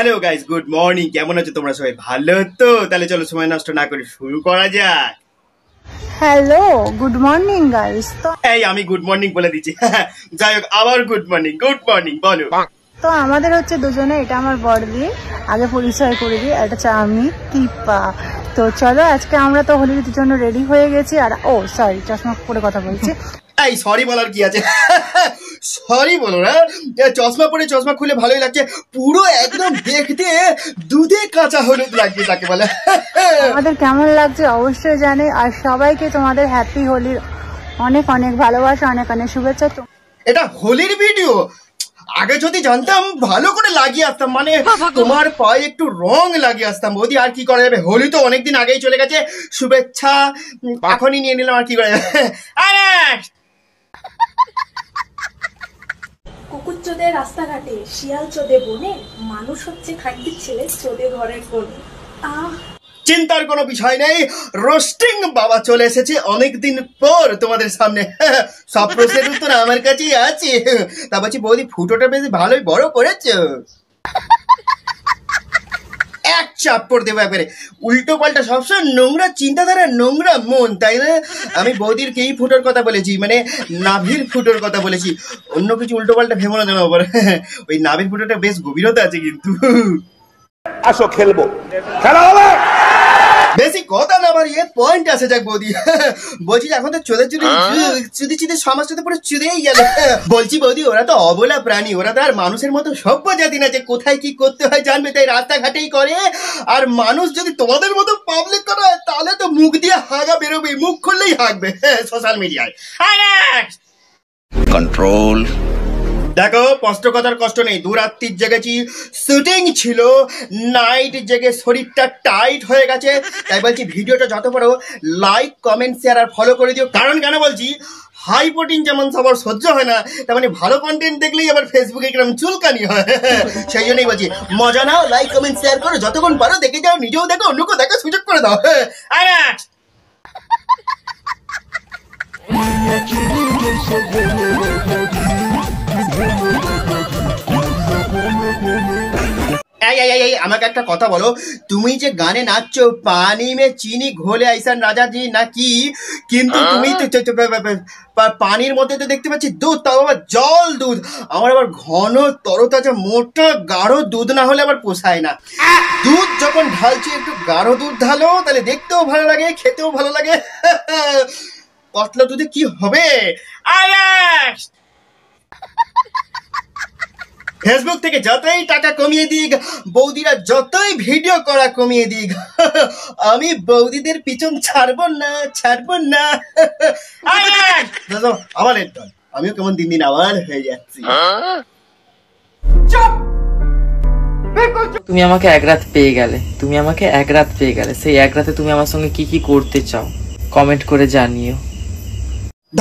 Hello guys, good morning. কেমন আছো তোমরা সবাই? ভালো তো? তাহলে চলো সময় নষ্ট না করে শুরু করা যাক। Hello, good morning guys. তো এই আমি গুড মর্নিং বলে দিচ্ছি। যাই হোক, আবার গুড মর্নিং বলো। তো আমাদের হচ্ছে দুজনে, এটা আমার বড়দি, আগে পরিচয় করে দিই, এটা হচ্ছে আমি টিপা। তো চলো আজকে আমরা তো হোলির জন্য রেডি হয়ে গেছি। আর সরি, চশমা পরে কথা বলছি। এই সরি বলার কি আছে? সরি বলো না। চশমা পরে চশমা খুলে ভালোই লাগছে, পুরো একদম দেখতে দুধে কাঁচা হলুদ লাগছে যাকে বলে। আমাদের কেমন লাগছে অবশ্যই জানি। আর সবাইকে তোমাদের হ্যাপি হোলির অনেক অনেক ভালোবাসা, অনেক অনেক শুভেচ্ছা। এটা হোলির ভিডিও? আগে যদি জানতাম ভালো করে লাগিয়ে আসতাম, মানে তোমার পায়ে একটু রং লাগিয়ে আসতাম বৌদি। আর কি করা যাবে, হোলি তো অনেকদিন আগেই চলে গেছে। শুভেচ্ছা এখনই নিয়ে নিলাম, আর কি করা যাবে। কুকুর চোদে রাস্তাঘাটে, শিয়াল চোদে বনে, মানুষ হচ্ছে খাঁটির ছেলে চোদে ঘরের কোণে। চিন্তার কোনো বিষয় নেই, রোস্টিং বাবা চলে এসেছে অনেকদিন পর তোমাদের সামনে। সব প্রশ্নের উত্তর আমার কাছেই আছে। তা বলছি বৌদি, ফুটোটা বেশ ভালোই বড় করেছো। এক চাপ্পড় দেবো একবারে। উল্টো পাল্টা সবসময় নোংরা চিন্তাধারা, নোংরা মন, তাই না? আমি বৌদির কেই ফুটোর কথা বলেছি, মানে নাভির ফুটোর কথা বলেছি। অন্য কিছু উল্টো পাল্টা ভেবো না যেন আবার। ওই নাভির ফুটোটা বেশ গভীরতা আছে কিন্তু। আসো খেলবো, খেলা হবে। বেশি কথা না বাড়িয়ে পয়েন্ট আসে যাক বৌদি। বলছি এখন তো চুদি সমাজটাতে পুরো চুদেই গেল। বলছি বৌদি, ওরা তো অবলা প্রাণী, ওরা তো আর মানুষের মতো সভ্য জাতি না যে কোথায় কি করতে হয় জানবে, তাই রাস্তাঘাটেই করে। আর মানুষ যদি তোমাদের মতো পাবলিক করে তাহলে তো মুখ দিয়ে হাগা বেরোবে, মুখ খুললেই হাগবে সোশ্যাল মিডিয়ায়। কন্ট্রোল। দেখো, কষ্ট কথার কষ্ট নেই, দুরাত্রির জেগেছি, শুটিং ছিল, নাইট জেগে শরীরটা টাইট হয়ে গেছে। তাই বলছি ভিডিওটা যত পারো লাইক, কমেন্ট, শেয়ার আর ফলো করে দিও। কারণ কেন বলছি, হাই প্রোটিন যেমন সবার সহ্য হয় না, তার মানে ভালো কন্টেন্ট দেখলেই আবার ফেসবুকে কিরকম চুলকানি হয়। সেই জন্যই বলছি মজা নাও, লাইক কমেন্ট শেয়ার করো, যতক্ষণ পারো দেখে যাও, নিজেও দেখো, অন্যকেও দেখো, সুযোগ করে দাও। আমাকে একটা কথা বলো, তুমি যে গানে নাচছো পানি মে চিনি ঘোলে আইসান রাজা জি নাকি, কিন্তু তুমি পানির মধ্যে তো দেখতে পাচ্ছি দুধ, তাও আবার জল দুধ। আমার আবার ঘন তরতাজা মোটা গাঢ় দুধ না হলে আবার পোষায় না। দুধ যখন ঢালছি একটু গাঢ় দুধ ঢালো, তাহলে দেখতেও ভালো লাগে, খেতেও ভালো লাগে। পাতলা দুধে কি হবে? ফেসবুক থেকে যতই টাকা কমিয়ে দিক, বৌদিরা যতই ভিডিও করা কমিয়ে দিক, আমি বৌদিদের পিছন ছাড়বো না। আবার একদম আমিও কেমন দিন দিন আবার হয়ে যাচ্ছি। তুমি আমাকে এক রাত পেয়ে গেলে, সেই এক রাতে তুমি আমার সঙ্গে কি কি করতে চাও কমেন্ট করে জানিও।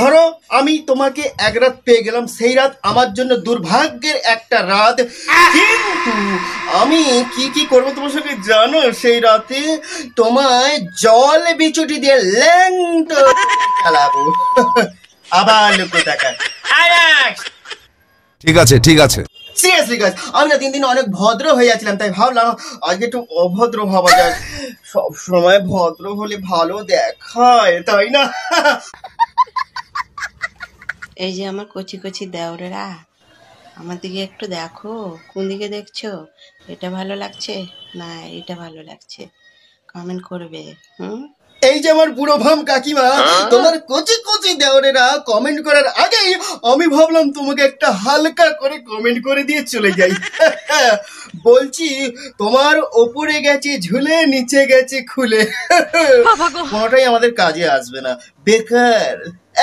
ধরো আমি তোমাকে এক রাত পেয়ে গেলাম, সেই রাত আমার জন্য দুর্ভাগ্যের একটা রাত, কিন্তু আমি কি কি করবো তোমার সঙ্গে জানো? সেই রাতে তোমায় জল বিচুটি দিয়ে ল্যাংটো চালাবো। আবার লোক টাকা। ঠিক আছে। সিরিয়াসলি গাইস, আমি না দিন অনেক ভদ্র হয়ে যাচ্ছিলাম, তাই ভাবলাম আজকে একটু অভদ্র হওয়া যায়। সব সময় ভদ্র হলে ভালো দেখায়, তাই না? এই যে আমার কচি কচি দেওরেরা, আমার দিকে একটু দেখো, কোন দিকে দেখছো? এটা ভালো লাগছে না এটা ভালো লাগছে, কমেন্ট করবে। এই যে আমার বুড়ো ভাম কাকিমা, তোমার কচি কচি দেওরেরা কমেন্ট করার আগেই আমি ভাবলাম তোমাকে একটা হালকা করে কমেন্ট করে দিয়ে চলে যাই। বলছি তোমার ওপরে গেছে ঝুলে, নিচে গেছে খুলে, কোনোটাই আমাদের কাজে আসবে না, বেকার,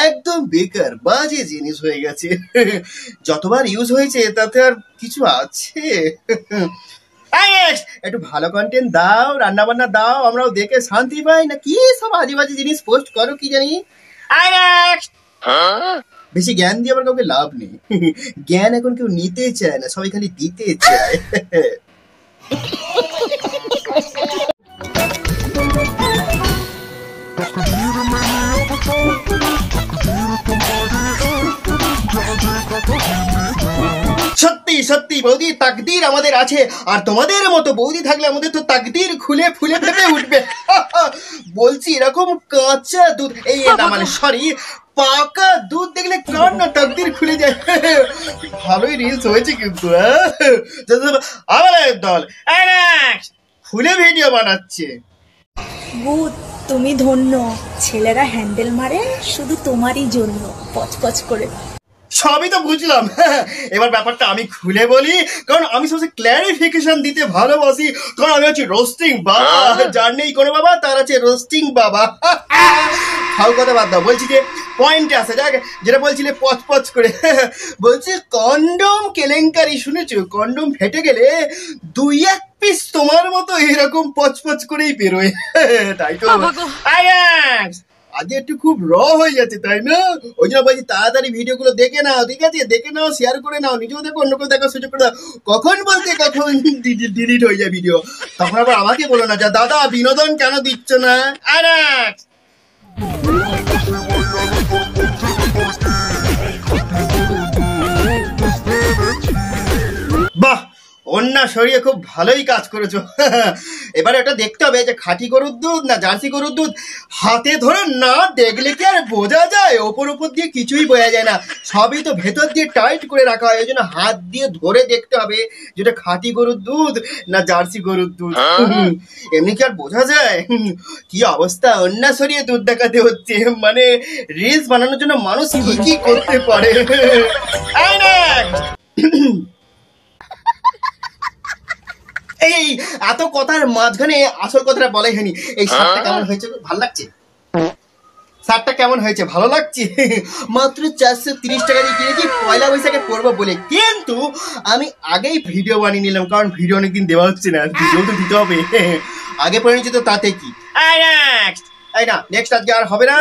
একদম বেকার, বাজে জিনিস হয়ে গেছে। যতবার ইউজ হয়েছে তাতে আর কিছু আছে? একটু ভালো কন্টেন্ট দাও, রান্না বান্না দাও, আমরাও দেখে শান্তি পাই, না কি সব আজেবাজে জিনিস পোস্ট করো কি জানি। বেশি জ্ঞান দিয়ে আবার কাউকে লাভ নেই। জ্ঞান এখন কেউ নিতে চায় না, সবাই খালি দিতে চায়। সত্যি সত্যি বৌদি তাকদীর আমাদের আছে, আর তোমাদের মতো বৌদি থাকলে আমাদের তো তাকদীর খুলে ফুলে ফেপে উঠবে। বলছি এরকম কাঁচা দুধ, এই না মানে সরি পাকা দুধ দেখলে কার না তাকদীর খুলে যায়। ভালোই রিলস হয়েছে কিন্তু আমাদের দল খুলে ভিডিও বানাচ্ছে। বুধ তুমি ধন্য, ছেলেরা হ্যান্ডেল মারে শুধু তোমারই জন্য পচপচ করে। সবই তো বুঝলাম, এবার ব্যাপারটা আমি খুলে বলি, কারণ আমি সবচেয়ে ক্ল্যারিফিকেশন দিতে ভালোবাসি, কারণ আমি হচ্ছি রোস্টিং বাবা, যার নেই কোনো বাবা তার আছে রোস্টিং বাবা। ফাউ কথা বাদ দাও, বলছি যে পয়েন্টে আসে যাক, যেটা বলছিলে পচপচ করে। বলছি কন্ডম কেলেঙ্কারি শুনেছো? কন্ডম ফেটে গেলে 2-1 পিস তোমার মতো এরকম পচপচ করেই বেরোয়, তাই তো? আজ একটু খুব র হয়ে যাচ্ছে তাই না? ওই জন্য বলছি তাড়াতাড়ি ভিডিও গুলো দেখে নাও, ঠিক আছে? দেখে নাও, শেয়ার করে নাও, নিজেও দেখো, অন্যকেও দেখো, সুযোগ করে দাও। কখন বলতে কখন ডিলিট হয়ে যায় ভিডিও, তখন আবার আমাকে বলো না যা দাদা বিনোদন কেন দিচ্ছ না। বাহ, অন্যা সরিয়ে খুব ভালোই কাজ করেছো। এবার এটা দেখতে হবে যে খাঁটি গরুর দুধ না জার্সি গরুর দুধ। হাতে ধরে না দেখলে কি আর বোঝা যায়? ওপর দিয়ে কিছুই বোঝা যায় না, সবই তো ভেতর দিয়ে টাইট করে রাখা হয়। ওই জন্য হাত দিয়ে ধরে দেখতে হবে যেটা খাঁটি গরুর দুধ না জার্সি গরুর দুধ। এমনি কি আর বোঝা যায়? কি অবস্থা, অন্যা সরিয়ে দুধ দেখাতে হচ্ছে। মানে রিলস বানানোর জন্য মানুষ কি কি করতে পারে। এই এত কথার মাঝখানে আসল কথাটা বলাই হয়নি। এই শার্টটা কেমন হয়েছে? ভালো লাগছে? শার্টটা কেমন হয়েছে? ভালো লাগছে? মাত্র 430 টাকা দিয়ে কিনেছি, পয়লা বৈশাখে পরবো বলে, কিন্তু আমি আগেই ভিডিও বানিয়ে নিলাম, কারণ ভিডিও অনেকদিন দেওয়া হচ্ছে না, ভিডিও তো দিতে হবে। আগে পরে নিচ্ছি তো তাতে কি। এই না নেক্সট আজকে আর হবে না,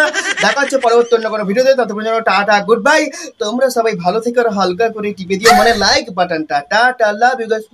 দেখা হচ্ছে পরবর্তী অন্য কোনো ভিডিওতে। ততক্ষণ জন্য টাটা গুড বাই। তোমরা সবাই ভালো থেকে আর হালকা করে টিপে দিও মানে লাইক বাটনটা। Tata, love you guys.